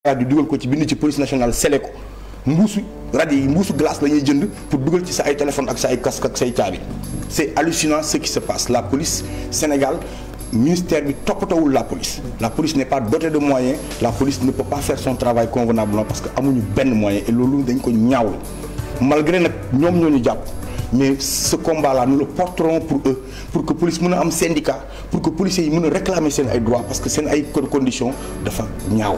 di dugal ko ci bind ci police nationale sele ko mbuusu rajo yi mbuusu glace la ñuy jënd pour dugal ci sa ay téléphone ak sa ay casque ak say caabi c'est hallucinant ce qui se passe. La police Sénégal ministère bi toppatawul la police n'est pas dotée de moyens, la police ne peut pas faire son travail convenablement parce que amuñu benn moyen et loolu dañ ko ñaawlu malgré nag ñoom ñoo ñu jàpp. Mais ce combat-là nous le porterons pour eux pour que police mën a am syndicat pour que policiers yi mën a réclamer seen ay droits parce que seen ay conditions dafa ñaaw.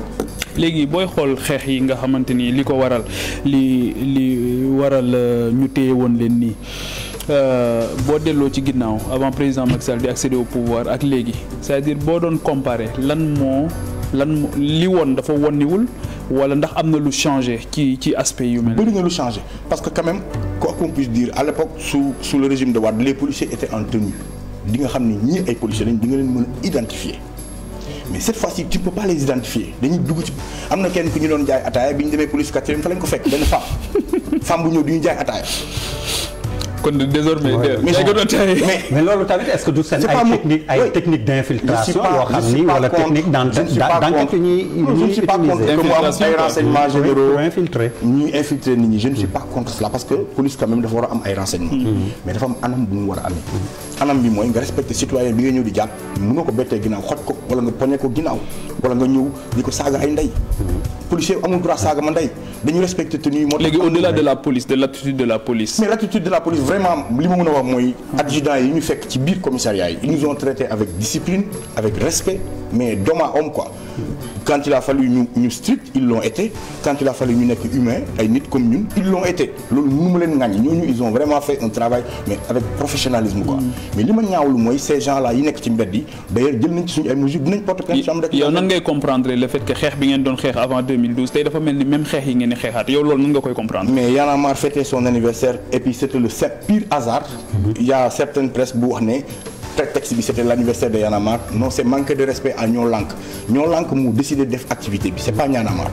léegi booy xool xeex yi nga xamante ni li ko waral li waral ñu téye woon leen nii boo delloo ci ginnaaw avant président Macky Sall di accéder au pouvoir ak léegi c'est-à-dire boo doon comparer lan li woon dafa wonniwul wala ndax am na lu changé ci aspect yu mel. bëri na lu changé parce que quand même quoi qu'on puisse dire à l'époque sous le régime de Wade les policiers étaient en tenue di nga xam ne ñii ay policiers lañ di nga leen mën a identifier mais cette fois-ci tu peux pas les identifier dañuy dugg ci am na kenn ku ñu doon jaay ataaya bi ñu demee police quatrième fa lañ ko fekk benn femme bu ñëw du ñu jaay ataaya. kon désormais mais loolu tamit est-ce que du seen ay technique d'infiltration yoo xam ni wala technique d'enquête ñuy utiliser ay renseignements généraux infiltrer nit ñi je ne suis pas contre cela parce que police quand même dafa war a am ay renseignements mais dafa am anam bu mu war a amee anam bi mooy nga respecter citoyen bi nga ñëw di jàpp mënoo ko bettee ginnaaw xoj ko wala nga poñe ko ginnaaw wala nga ñëw di ko saaga ay ndey policier amul droit saaga ma ndey dañu respecter tenue moo léegi au-delà de la police de l'attitude de la police mais l'attitude de la police vraiment li ma mën a wax mooy adjudants yi ñu fekk ci biir commissariat yi ils nous ont traités avec discipline avec respect mais d'homme à homme quoi quand il a fallu ñu strict ils l'ont été quand il a fallu ñu nekk humain ay nit comme ñun ils l'ont été loolu mënu ma leen ŋàññi ñooñu ils ont vraiment fait un travail mais avec professionnalisme quoi mais li ma ñaawlu mooy ces gens là yi nekk ci mbedd yi d'ailleurs jël nañ ci suñu ay mesures dinañ porter plainte chambre d'accusation. yow nan ngay comprendre le fait que xeex bi ngeen doon xeex avant 2012 tey dafa mel ni même xeex yi ngeen di xeexaat yow loolu nan nga koy comprendre. mais Y'en a marre fêtait son anniversaire et puis c'était le pire hasard. Il y a certaines presse bu wax ne prétexte bi c'était l'anniversaire de Y'en a marre non c'est manque de respect à Ñoo Lank mu décidé def activité bi c'est pas Y'en a marre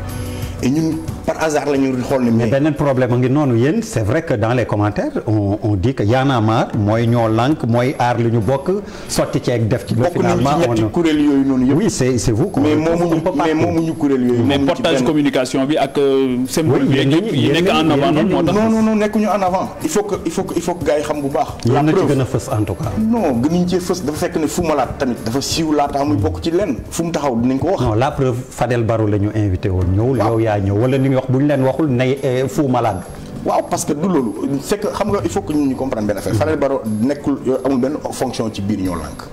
et ñun par hasard la ñu xool ne. mais beneen problème a ngi noonu yéen c'est vrai que dans les commentaires on dit que Y'en a marre mooy Ñoo Lank mooy aar li ñu bokk sotti ceeg def ci. ba finalement bokk nañu ci ñetti kuréel yooyu noonu yëpp. oui c'est vous. mais moomuñu kuréel yooyu. mais portage communication bi ak symbole bi yi nekk en avant noonu moo tax. non nekkuñu en avant. il faut que gars yi xam bu baax. la preuve yéen a ci gën a fës en tout cas. non gënuñ cee fës dafa fekk ne Fou Malade tamit dafa siiw laataa muy bokk ci lenn fu mu taxaw dinañ ko wax. non la preuve Fadel Barro la ñu invité woon ñëwul. yow yaa ñëw wala ni ñu wax bu ñu leen waxul ne Fou Malade. waaw parce que du loolu c'est que xam nga il faut que ñu comprendre benn affaire. Fadel Barro nekkul amul benn fonction ci biir Ñoo Lank.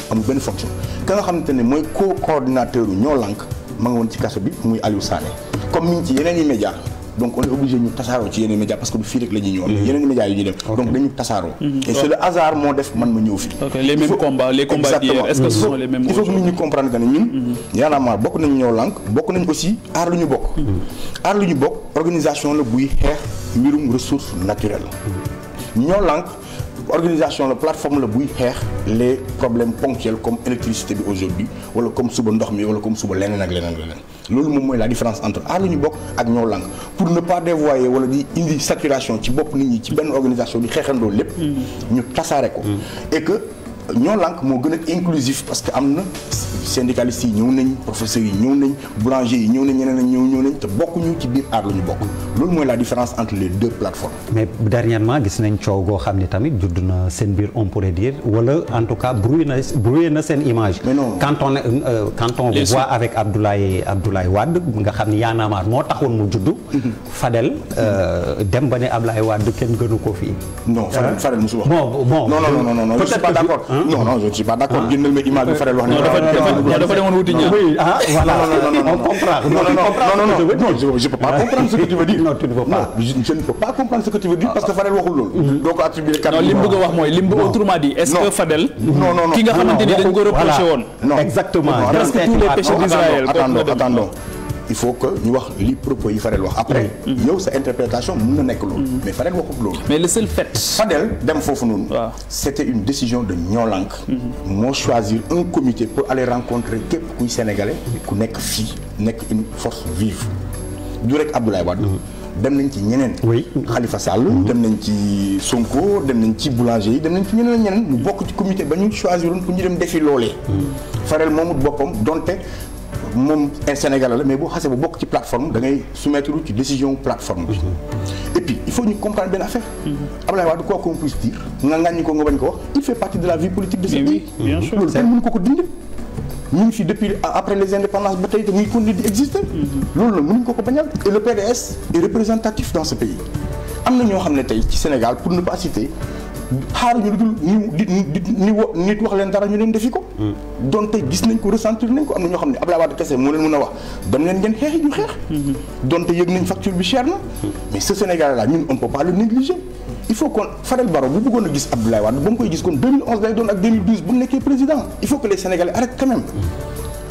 amul benn fonction ka nga xamante ne mooy co-coordinateur u Ñoo Lank ma nga woon ci kaso bi muy Aliou Sané comme mi ngi ci yeneen i médias donc on est obligé ñu tasaaroo ci yeneen médias parce que du fii rek la ñuy ñëw am yeneen médias yu ñuy dem donc dañu tasaaroo et c'est le hasard moo def man ma ñëw fii les mêmes combats d'hier est-ce que ce sont les mêmes il faut que nit ñi comprendre que ne ñun Y'en a marre bokk nañu Ñoo Lank bokk nañu aussi aar lu ñu bokk aar lu ñu bokk organisation la buy xeex mbirum ressources naturelles Ñoo Lank organisation la plateforme la buy xeex les problèmes ponctuels comme électricité bi aujourd'hui wala comme suba ndox mi wala comme suba leneen ak leneen loolu moom mooy la différence entre aar lu ñu bokk ak Ñoo Lank pour ne pas dévoyer wala di indi saturation ci bopp nit ñi ci benn organisation di xeexandoo lépp ñu tasaare ko et que Ñoo Lank moo gën a inclusif parce que am na syndicalistes yi ñëw nañ professeurs yi ñëw nañ boulangers yi ñëw nañ ñeneen ñëw nañ te bokkuñu ci biir aar lu ñu bokk loolu mooy la différence entre les deux plateformes. mais dernièrement gis nañ coow goo xam ne tamit judd na seen biir on pourrait dire wala en tout cas brouillé na seen image. mais non quand on voit avec Abdoulaye Wade nga xam ni Y'en a marre moo taxoon mu judd. Fadel dem ba ne Abdoulaye Wade kenn gënu ko fii. non Fadel mosu wax. bon non je suis pas d'accord. non je suis pas d'accord jëndal ma image bi Fadel wax ne. dafa demoon wuti ñaar. oui voilà on comprend. non je peux pas comprendre ce que tu veux dire. non tu ne peux pas. je ne peux pas comprendre ce que tu veux dire parce que Fadel waxul loolu. doo ko attribuer kàddu non li mu bëgg a wax mooy li mu bëgg autrement dit est-ce que Fadel. non ki nga xamante ni dañ ko reproché woon. non exactement presque tous les péchés d'Israël. attendons il faut que ñu wax li propos yi Fadel wax après. yow sa interprétation mën na nekk loolu. mais Fadel waxul loolu. mais le seul fait. Fadel dem foofu noonu. c'était une décision de Ñoo Lank. moo choisir un comité pour aller rencontrer képp kuy sénégalais ku nekk fii nekk une force vive du rek Abdoulaye Wade. dem nañ ci ñeneen. oui Khalifa Sall. dem nañ ci Sonko dem nañ ci boulanger yi dem nañ ci ñeneen ak ñeneen ñu bokk ci comité ba ñu choisiroon pour ñu dem defi loolee. Fadel moomut boppam donte. moom un Sénégalais la mais boo xasee ba bokk ci plateforme da ngay soumettre ci décision plateforme bi. et puis il faut ñu comprendre benn affaire. Abdoulaye Wade quoi qu'on puisse dire nga ŋàññi ko nga bañ ko wax il fait partie de la vie politique de ce pays. bien sûr loolu kenn mënu ko dindi. ñu ngi fi depuis après les indépendances ba tey te muy continuer di exister. loolu nag mënuñ ko bañal et le PDS est représentatif dans ce pays. am na ñoo xam ne tey ci Sénégal pour ne pas citer xaaruñu lu dul nit wax leen dara ñu leen defi ko. donte gis nañ ko ressentir nañ ko am na ñoo xam ne Abdoulaye Wade kese moo leen mën a wax dem leen ngeen xeexi ñu xeex. donte yëg nañ facture bi cher na. mais ce Sénégal là ñun on peut pas le négliger. il faut qu'on Fadel Barro bu bëggoon a gis Abdoulaye Wade ba mu koy gis kon 2011 lay doon ak 2012 bu nekkee président il faut que les Sénégalais arrêtent quand même.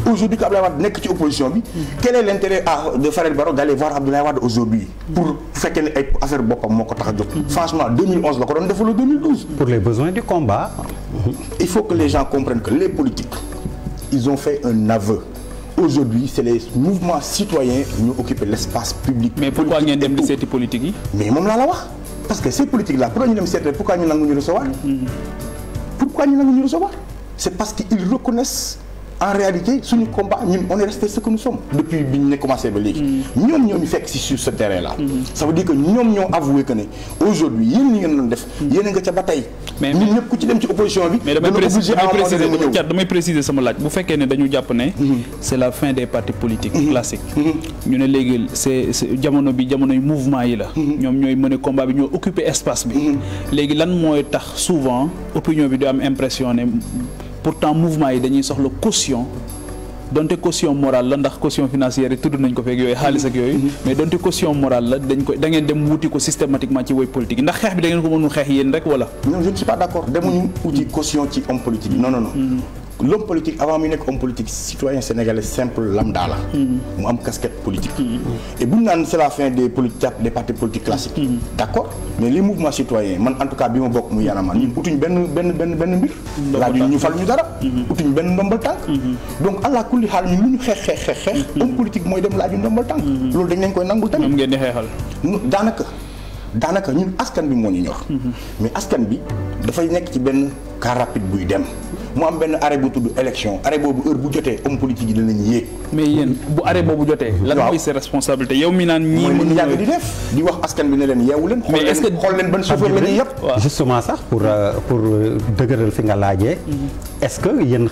aujourd'hui que Abdoulaye Wade nekk ci opposition bi quel est l'intérêt de Fadel Barro d'aller voir Abdoulaye Wade aujourd'hui pour bu fekkee ne ay affaire boppam moo ko tax a jóg. franchement 2011 la ko doon defaloo 2012. pour les besoins du combat. il faut que les gens comprennent que les politiques ils ont fait un aveu. Aujourd'hui c'est les mouvements citoyens ñu occuper l'espace public. mais pourquoi ngeen dem di seeti politique yi. mais moom laa la wax parce que ces politiques là pourquoi ñu dem seeti pourquoi ñu nangu ñu recevoir. pourquoi ñu nangu ñu recevoir c'est parce qu'ils reconnaissent en réalité suñu combat ñun on est resté ce que nous sommes depuis bi ñu ne commencé ba léegi. ñoom ñoo ñu fekk si sur ce terrain là. ça veut dire que ñoom ñoo avoué que ne aujourd'hui yéen ñi ngeen doon def. yéen a nga ca ba tey. mais ñun ñëpp ku ci dem ci opposition bi. mais damay préciser sama laaj bu fekkee ne dañu jàpp ne. c'est la fin des partis politiques classiques. ñu ne léegi c'est jamono bi jamonoy mouvement yi la. ñoom ñooy mener combat bi ñoo occuper espace bi. léegi lan mooy tax souvent opinion bi di am impression ne. pourtant mouvement yi dañuy soxla caution donte caution morale la ndax caution financière yi tudd nañ ko feeg yooyu xaalis ak yooyu mais donte caution morale la da ngeen dem wuti ko systématiquement ci woy politique yi ndax xeex bi da ngeen ko mënul xeex yéen rek wala. non je ne suis pas d'accord demuñu wuti caution ci homme politique non l'homme politique avant muy nekk homme politique citoyen sénégalais simple lambda la. mu am casquette politique. et bu ñu naan c'est la fin des partis politiques classiques. d'accord mais les mouvements citoyens man en tout cas bi ma bokk mu yaanamaan ñun utuñ benn mbir. laaju ñu fal ñu dara. utuñ benn ndombal tànk. donc allah kulli xaal ñun lu ñu xeex. homme politique mooy dem laaju ndombal tànk. loolu dañ leen koy nangul tamit. ñoom ngeen di xeexal. daanaka ñun askan bi moo ñu ñor. mais askan bi dafay nekk ci benn car rapide buy dem. mu am benn arrêt bu tudd élection arrêt boobu heure bu jotee homme politique yi danañ yéeg. mais yéen bu arrêt boobu jotee. lan mooy ses responsabilités yow mi naan ñii mënuñu yàgg di def di wax askan bi ne leen yeewu leen. mais est-ce que xool leen ban chauffeur la ñuy yëpp. justement sax pour dëgëral fi nga laajee. est-ce que yéen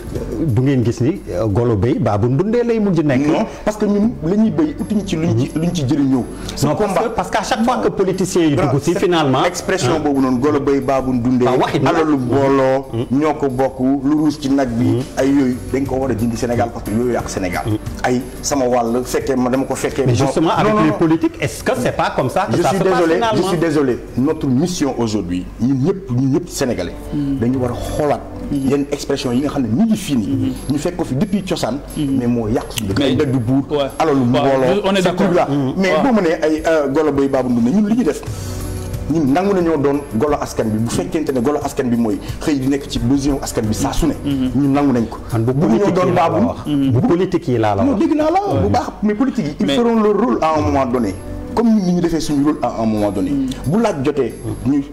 du ngeen gis ni golo béy baa bu ndundee lay mujj nekk. non parce que ñun la ñuy béy utuñ ci luñ ci jëriñoo. non parce que à chaque fois que politiciens yi dugg si finalement. expression boobu noonu golo béy baa bu ndundee. alalu booloo ñoo ko bokk. lu ruus ci nag bi ay yooyu dañ ko war a dindi Sénégal parce que yooyu yàq Sénégal ay sama wàll fekkee ma dama ko fekkee mais justement avec les politiques est-ce que c'est pas comme ça que ça se passe finalement je suis désolé notre mission aujourd'hui ñun ñëpp sénégalais dañu war a xoolaat yenn expression yi nga xam ne ñu ngi fii nii ñu fekk ko fi depuis cosaan mais moo yàq suñu dëkk ay dëgg buur alalu mbooloo ce truc là mais boo mënee ay golo bay baabu ndunde ñun li ñu def ñun nangu nañoo doon golo askan bi bu fekkente ne golo askan bi mooy xëy di nekk ci besoin askan bi saa su ne. ñun nangu nañ ko. bu ñoo doon baabul bu politique yi laa la wax. non dégg naa la bu baax mais politique yi. ils feront leur rôle à un moment donné. comme ñun ni ñu defee suñu rôle à un moment donné. bu laaj jotee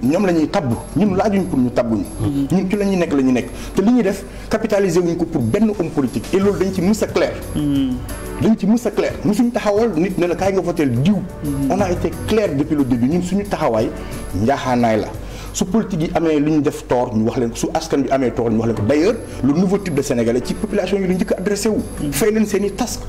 ñoom la ñuy tabbu ñun laajuñ pour ñu tabbuñu. ñun ci la ñuy nekk te li ñuy def capitaliser wuñ ko pour benn homme politique et loolu dañ ci mës a clair. dañ ci mës a clair ñu suñu taxawal nit ne la kaay nga voter diw. on a été clair depuis le début ñun suñu taxawaay njaaxaanaay la su politique yi amee lu ñu def tort ñu wax leen ko su askan bi amee tort ñu wax leen ko d'ailleurs le nouveau type de sénégalais ci population yi la njëkk a adressé wu. fay leen seen i taxe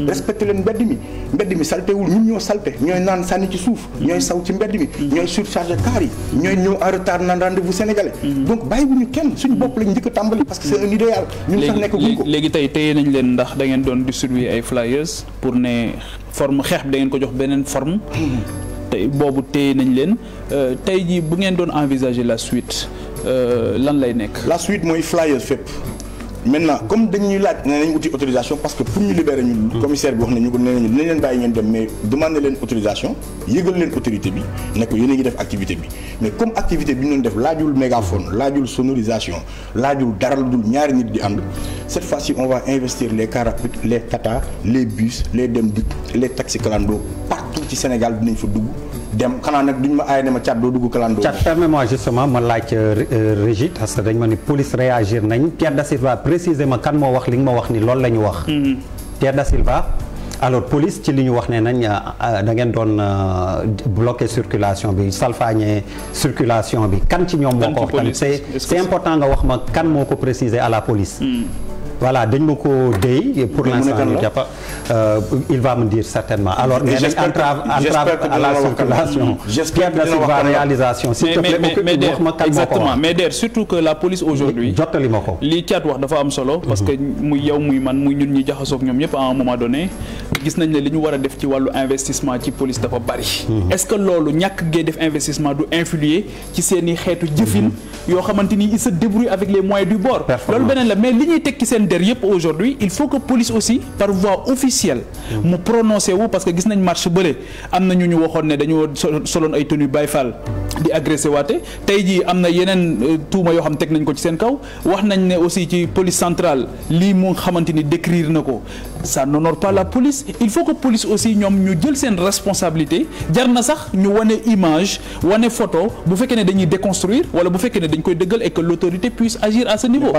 respecté leen mbedd mi salté wul ñun ñoo salté ñooy naan sànni ci suuf ñooy saw ci mbedd mi ñooy surchargé car yi ñooy ñëw en retard naan rendez-vous sénégalais. donc bàyyiwuñu kenn suñu bopp lañ njëkk a tàmbali parce que c'est un idéal. ñun sax nekk guñ ko léegi tey téye nañ leen ndax da ngeen doon distribuer ay flyers pour ne forme xeex bi da ngeen ko jox beneen forme. tey boobu téye nañ leen tey jii bu ngeen doon envisager la suite lan lay nekk. la suite mooy flyers fépp maintenant comme dañuy laaj nee nañ uti autorisation parce que pour ñu libérer ñu. commissaire bi wax nañu ko nee nañu dinañ leen bàyyi ngeen dem mais demander leen autorisation yëgal leen autorité bi ne ko yéen a ngi def activité bi mais comme activité bi ñu doon def laajul mégaphone laajul sonorisation laajul dara lu dul ñaari nit di ànd cette fois-ci on va investir les cars rapides les Tata les bus les Dem Dikk les taxis clando partout ci Sénégal dinañ fa dugg. dem xanaa nag duñ ma aaye ne ma cat doo dugg kalandoo. cat permets-moi justement ma laaj Régis parce que dañ ma ni police réagir nañ Pierre Da Silva précisément kan moo wax li nga ma wax ni loolu la ñu wax. Pierre Da Silva. alors police ci li ñu wax ne nañ da ngeen doon bloquer circulation bi salfaañe circulation bi kan ci ñoom moo ko wax tamit c'est important nga wax ma kan moo ko préciser à la police. Voilà dañ ma ko déy pour l'instant ñu jàpp il va me dire certainement alors nee nañ entrave à la circulation. Pierre Da Silva réalisation s'il te plaît wax ma kan moo ko exactement mais der surtout que la police aujourd'hui jottali ma ko li Thiat wax dafa am solo parce que muy yow muy man muy ñun ñi jaxasoog ñoom ñëpp à un moment donné gis nañ ne li ñu war a def ci wàllu investissement ci police dafa bari. Est-ce que loolu ñàkk gee def investissement du influer ci seen i xeetu jëfin yoo xamante ni il se débrouille avec les moyens du bord. loolu beneen la mais li ñuy teg ci seen der yëpp aujourd'hui il faut que police aussi par voie officielle mu prononcé wu parce que gis nañ marche bële am na ñu waxoon ne dañoo soloon ay tenue Baye Fall di agressé waate tey jii am na yeneen tuuma yoo xam teg nañ ko ci seen kaw wax nañ ne aussi ci police centrale lii mu xamante ni décrire na ko ça n'honore pas la police il faut que police aussi ñoom ñu jël seen responsabilité jar na sax ñu wane image wane photo bu fekkee ne dañuy déconstruire wala bu fekkee ne dañ koy dëggal et que l'autorité puisse agir à ce niveau.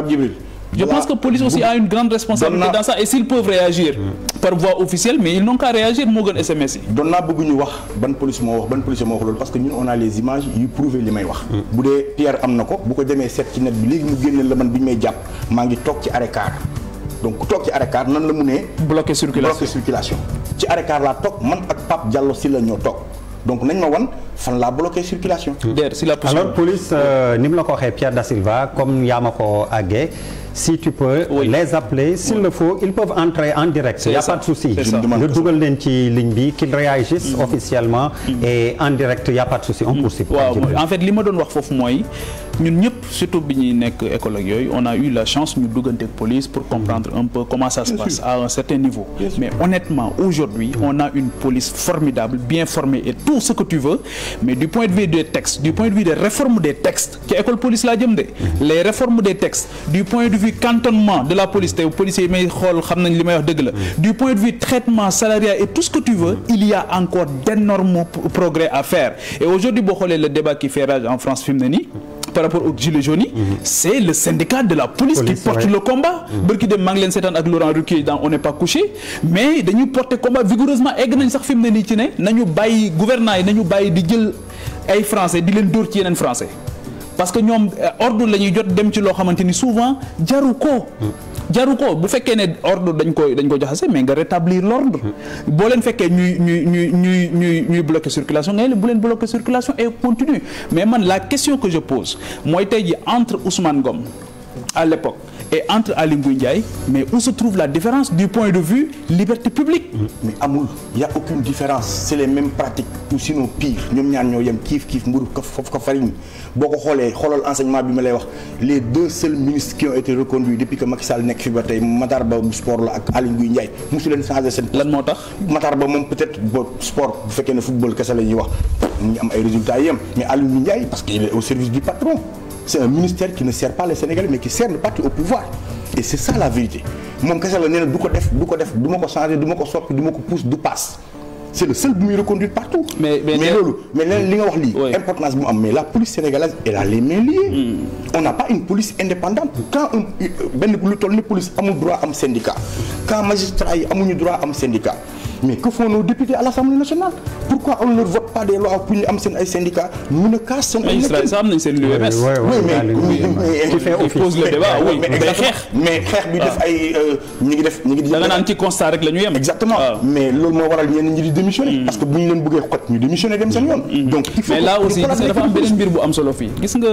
Je pense que police aussi a une grande responsabilité dans ça et s'ils peuvent réagir par voie officielle mais ils n'ont qu'à réagir moo gën SMS yi. doon naa bëgg ñu wax ban police moo wax loolu parce que ñun on a les images yu prouver li may wax. bu dee Pierre am na ko bu ko demee seet ci net bi léegi mu génneel la man bi ñu may jàpp maa ngi toog ci arrêt car donc ku toog ci arrêt car nan la mu ne. bloquer circulation ci arrêt car laa toog man ak Pape Diallo si la ñoo toog donc nañ ma wan fan laa bloqué circulation. alors police ni mu la ko waxee Pierre Da Silva comme yaa ma ko àggee. Si tu peux les appeler s'il le faut ils peuvent entrer en direct il y a pas de souci nga dugal leen ci ligne bi qu'ils réagissent officiellement et en direct il y a pas de souci on poursuit. waaw en fait li ma doon wax foofu mooy ñun ñëpp surtout bi ñuy nekk école ak yooyu on a eu la chance ñu dugganteeg police pour comprendre un peu comment ça se passe à un certain niveau mais honnêtement aujourd'hui on a une police formidable bien formée et tout ce que tu veux mais du point de vue des textes du point de vue des réformes des textes ci école police laa jëm de les réformes des textes du point de vue cantonnement de la police te policiers yi may xool xam nañ li may wax dëgg la du point de vue traitement salarial et tout ce que tu veux il y a encore d'énormes progrès à faire et aujourd'hui boo xoolee le débat qui fait rage en France fi mu ne nii par rapport aux gilets jaunes c'est le syndicat de la police qui porte le combat bërki dem maa ngi leen seetaan ak Laurent Ruquier dans On n'est pas couché mais dañuy porter combat vigoureusement egg nañ sax fi mu ne nii ci ne nañu bàyyi gouvernants yi nañu bàyyi di jël ay français di leen dóor ci yeneen français parce que ñoom ordre la ñuy jot dem ci loo xamante ni souvent jaru ko bu fekkee ne ordre dañ ko jaxase mais nga rétablir l'ordre boo leen fekkee ñuy bloquer circulation nga ne bu leen bloquer circulation et continue mais man la question que je pose mooy tey ji entre Ousmane Ngom à l'époque et entre Aly Ngouille Ndiaye mais où se trouve la différence du point de vue liberté publique. mais amul y a aucune différence c'est les mêmes pratiques ou sinon pire ñoom ñaar ñoo yem kiif mburu foofu ko farine boo ko xoolal enseignement bi ma lay wax les deux seuls ministres qui ont été reconduits depuis que Macky Sall nekk fi ba tey Matar Ba bu sport la ak Aly Ngouille Ndiaye mosu leen changer seen. lan moo tax Matar Ba moom peut-être ba sport bu fekkee ne football kese la ñuy wax mu ngi am ay résultats yem mais Aly Ngouille Ndiaye parce qu'il est au service du patron. C'est un ministère qui ne sert pas les Sénégalais mais qui sert le parti au pouvoir et c'est ça la vérité moom kese la nee na du ko def du ma ko changer du ma ko soppi du ma ko pousse du passe c'est le seul bu muy reconduire partout. mais loolu mais leneen li nga wax lii. importance bu mu am mais la police sénégalaise elle a les mains liées. on n'a pas une police indépendante quand benn lu toll ni police amul droit am syndicat quand magistrats yi amuñu droit am syndicat. mais que font nos députés à l'Assemblée nationale pourquoi on ne leur vote pas des lois pour ñu am seen ay syndicats mën a kaas seen ay magistrats am nañ seen l'UMS mais pose le débat oui mais xeex bi def ay ñi ngi da nga naan ci constat rek la ñu yem exactement mais loolu moo waral ñenn ñi di démissionner parce que bu ñu leen bëggee xot ñu démissionner dem seen yoon donc il faut mais là aussi gis nga dafa am beneen mbir bu am solo fii gis nga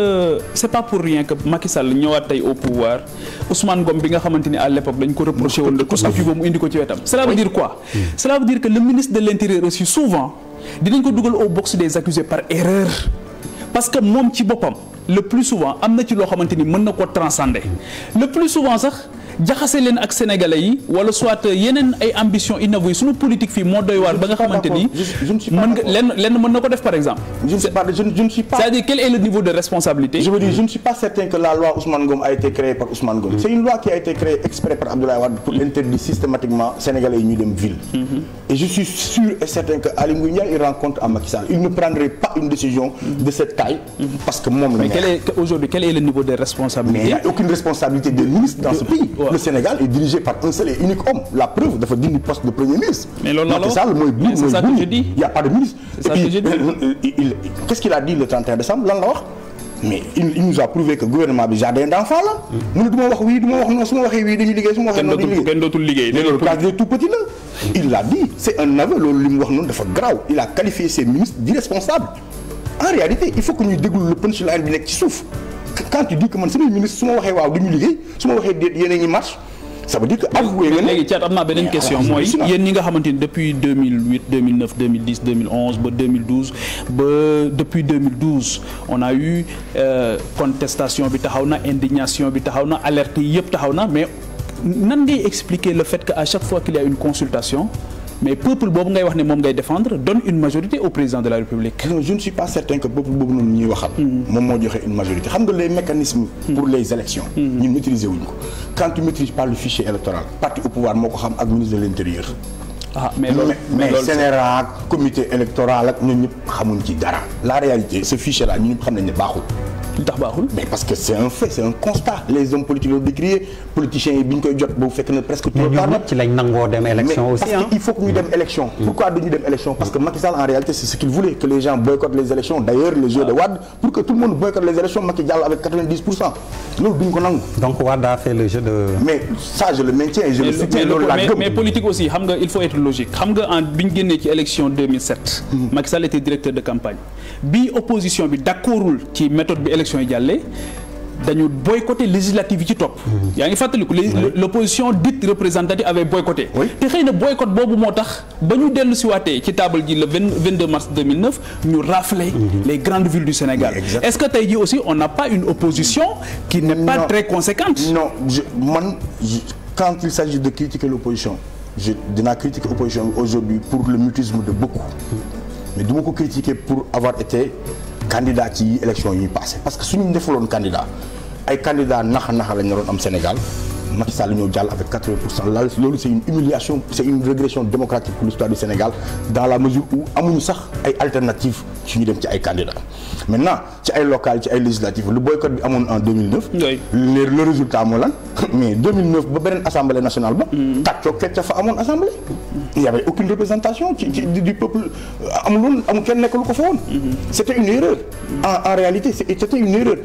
c'est pas pour rien que Macky Sall ñëwaat tey au pouvoir Ousmane Ngom bi nga xamante ni à l'époque dañ ko reproché woon de tout ce que tu veux mu indi ko ci wetam cela veut dire quoi cela veut dire que le ministre de l'Intérieur aussi souvent dinañ ko dugal au box des accusés par erreur parce que moom ci boppam le plus souvent am na ci loo xamante ni mën na ko transcender le plus souvent sax jaxase leen ak sénégalais yi wala soit yeneen ay ambition inavouée suñu politique fii moo doy waar ba nga xamante ni mën nga lenn mën na ko def par exemple. je ne sais pas c'est-à-dire quel est le niveau de responsabilité. je veux dire je ne suis pas certain que la loi Ousmane Ngom a été créée par Ousmane Ngom. C'est une loi qui a été créée exprès par Abdoulaye Wade pour interdire systématiquement sénégalais yi ñuy dem ville. et je suis sûr et certain que Aly Ngouille Ndiaye il rencontre à Macky Sall il ne prendrait pas une décision de cette taille parce que moom la. mais aujourd'hui quel est le niveau de responsabilité. mais il n'y a aucune responsabilité des ministres dans ce pays. le Sénégal est dirigé par un seul et unique homme. La preuve dafa dindi poste de premier ministre. mais loolu Macky Sall mooy buur c'est ça que je dis. il y a pas de ministre. C'est ça que je dis. Qu'est-ce qu'il a dit le 31 décembre lan la wax. mais il nous a prouvé que gouvernement bi jardin d'enfants la. mu ne du ma wax oui du ma wax non su ma waxee oui dañuy liggéey su ma waxee non dañuy liggéey. kenn dootul liggéey. mais loolu case des tout petits la. il l'a dit c'est un aveu loolu li mu wax noonu dafa grave il a qualifié ses ministres d'irresponsables. en réalité il faut que ñuy déglu le punchline bi nekk ci suuf quand tu dis que man samay ministre su ma waxee waaw duñu liggéey su ma waxee déet yéen a ngi marche. ça veut dire que avoué nga ne léegi Thiat am naa beneen question mooy yéen ñi nga xamante ni depuis 2008 2009 2010 2011 ba 2012 ba depuis 2012 on a eu contestation bi taxaw na indignation bi taxaw na alerte yi yëpp taxaw na mais nan ngay expliquer le fait que à chaque fois qu'il y a une consultation mais peuple boobu ngay wax ne moom ngay défendre donne une majorité au président de la République. non je ne suis pas certain que peuple boobu noonu ñuy waxal. moom moo joxe une majorité xam nga les mécanismes. pour les élections. ñun maîtriser wuñ ko. quand tu maîtrises pas le fichier électoral parti au pouvoir moo ko xam ak ministre de l'intérieur. mais loolu CNRA ak comité électoral ak ñun ñëpp xamuñ ci dara. la réalité ce fichier là ñun ñëpp xam nañ ne baaxul. lu tax baaxul. mais parce que c'est un fait c'est un constat les hommes politiques loolu décrié politiciens yi bi ñu koy jot boobu fekk na presque trop tard. ci lañ nangoo dem élection aussi parce que il faut que ñu dem élection. pourquoi duñu dem élection parce que Macky Sall en réalité c'est ce qu'il voulait que les gens boycottent les élections d'ailleurs le jeu de Wade pour que tout le monde boycotte les élections Macky jàll avec 90% loolu duñ ko nangu. donc Wade a fait le jeu de. mais ça je le maintiens et je le soutiens loolu laa gëm. mais politique aussi xam nga il faut être logique xam nga en bi ñu génnee ci élection 2007. Macky Sall était directeur de campagne bi opposition bi d'accordul ci méthode bi élection yi jàllee. dañu boycotté législative yi ci topp. yaa ngi fàttaliku l'opposition dite représentative avait boycotté. te xëy na boycott boobu moo tax ba ñu dellu si waatee ci table ji le 22 mars 2009 ñu raflé les grandes villes du Sénégal. Est-ce que tey jii aussi on n'a pas une opposition qui n'est pas très conséquente. non quand il s'agit de critiquer l'opposition dinaa critiquer l'opposition aujourd'hui pour le mutisme de beaucoup. mais du ma ko critiquer pour avoir été candidat ci élection yi passé parce que suñu defuloon candidat ay candidat naxa lañ naroon am Sénégal Macky Sall ñëw jàll avec 80% loolu c'est une humiliation c'est une régression démocratique pour l'histoire du Sénégal dans la mesure où amuñu sax ay alternatives suñu dem ci ay candidats maintenant ci ay locales ci ay législatives le boycott bi amoon en 2009. le résultat moo lan mais 2009 ba beneen assemblée nationale ba. tàccoog fecc fa amoon assemblée. il y avait aucune représentation du peuple amul kenn nekk lu ko fa woon. c'était une erreur. en réalité c'était une erreur.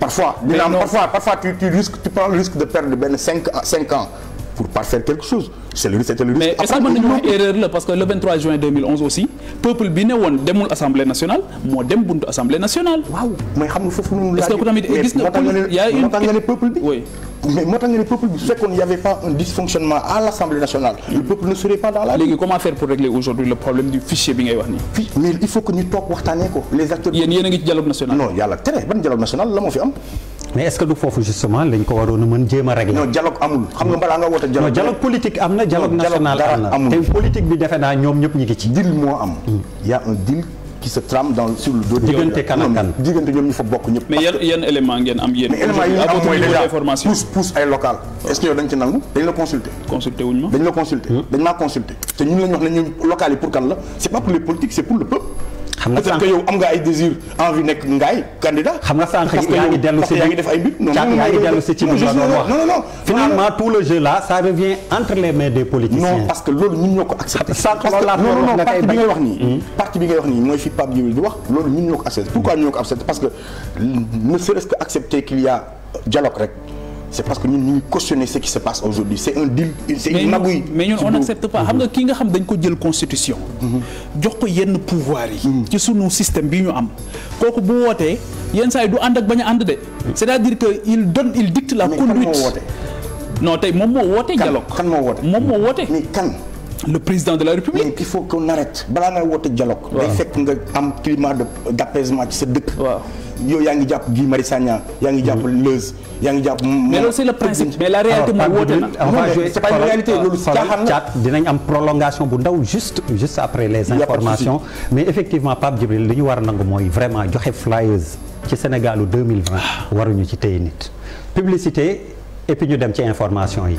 parfois tu prends le risque de perdre benn 5 ans pour parfaire quelque chose c'était le risque. mais est-ce que mën nañu wax erreur la parce que le 23 juin 2011 aussi peuple bi ne woon demul assemblée nationale moo dem buntu assemblée nationale. waaw mais xam nga foofu noonu. est-ce que tamit gis nga moo tax nga ne peuple bi. oui mais moo tax nga ne peuple bi su fekkoon il y avait pas un dysfonctionnement à l'assemblée nationale. le peuple ne serait pas dans la. léegi comment faire pour régler aujourd'hui le problème du fichier bi ngay wax nii. mais il faut que ñu toog waxtaanee ko les acteurs. yéen a ngi ci dialogue national. non yàlla tere ban dialogue national la moo fi am. mais est-ce que du foofu justement lañ ko waroon a mën jéem a régler. non dialogue amul xam nga balaa nga woote dialogue. non dialogue politique am na dialogue national am na te politique bi defe naa ñoom ñëpp ñu ngi ci. deal moo am. il y a un deal qui se trame sur le dos. diggante kan ak kan diggante ñoom ñu fa bokk ñëpp. mais yan élément ngeen am yéen. mais élément yi ñu am mooy déjà pousse ay local. est-ce que yow dañ ci nangu dañ la consulter. consulter wuñ ma. dañ la consulter. dañ maa consulter te ñun la ñu wax ne ñun local yi pour kan la c'est pas pour les politiques c'est pour le peuple. xam nga peut-être que yow am nga ay désir envie nekk ngaay candidat. xam nga sànq yaa ngi dellu si yaa ngi def ay mbir. non finalement tout le jeu là ça revient entre les mains des politiciens. non parce que loolu ñun ñoo ko accepté. sànq loolu laa non parti bi ngay wax nii. parti bi ngay wax nii mooy fi Pape Djibril di wax loolu ñun ñoo ko accepté. pourquoi ñoo ko accepté parce que ne serait-ce que accepter qu'il y a dialogue rek. c'est parce que ñun ñu ngi cautionner ce qui se passe aujourd'hui c'est un deal c'est une magouille. mais ñun on n'accepte pas xam nga ki nga xam dañ ko jël constitution. jox ko yenn pouvoir yi. ci sunu système bi ñu am. kooku bu wootee yenn saa yi du ànd ak bañ a ànd de. c'est-à-dire que il dicte la conduite. non tey moom moo woote dialogue. kan moo woote moom moo woote. mais kan. le président de la République. mais il faut qu'on arrête balaa ngay woote dialogue. day fekk nga am climat d'apaisement ci sa dëkk. waaw yow yaa ngi jàpp Guy Marius Sagna yaa ngi jàpp Leuze yaa ngi jàpp. mais loolu c'est le principe. mais la réalité mooy woote na. c'est pas une réalité loolu caaxaan la. dinañ am prolongation bu ndaw juste après les informations. mais effectivement Pape Djibril li ñu war a nangu mooy vraiment joxe flyers ci Sénégalu 2020 waruñu ci téye nit. publicité et puis ñu dem ci information yi.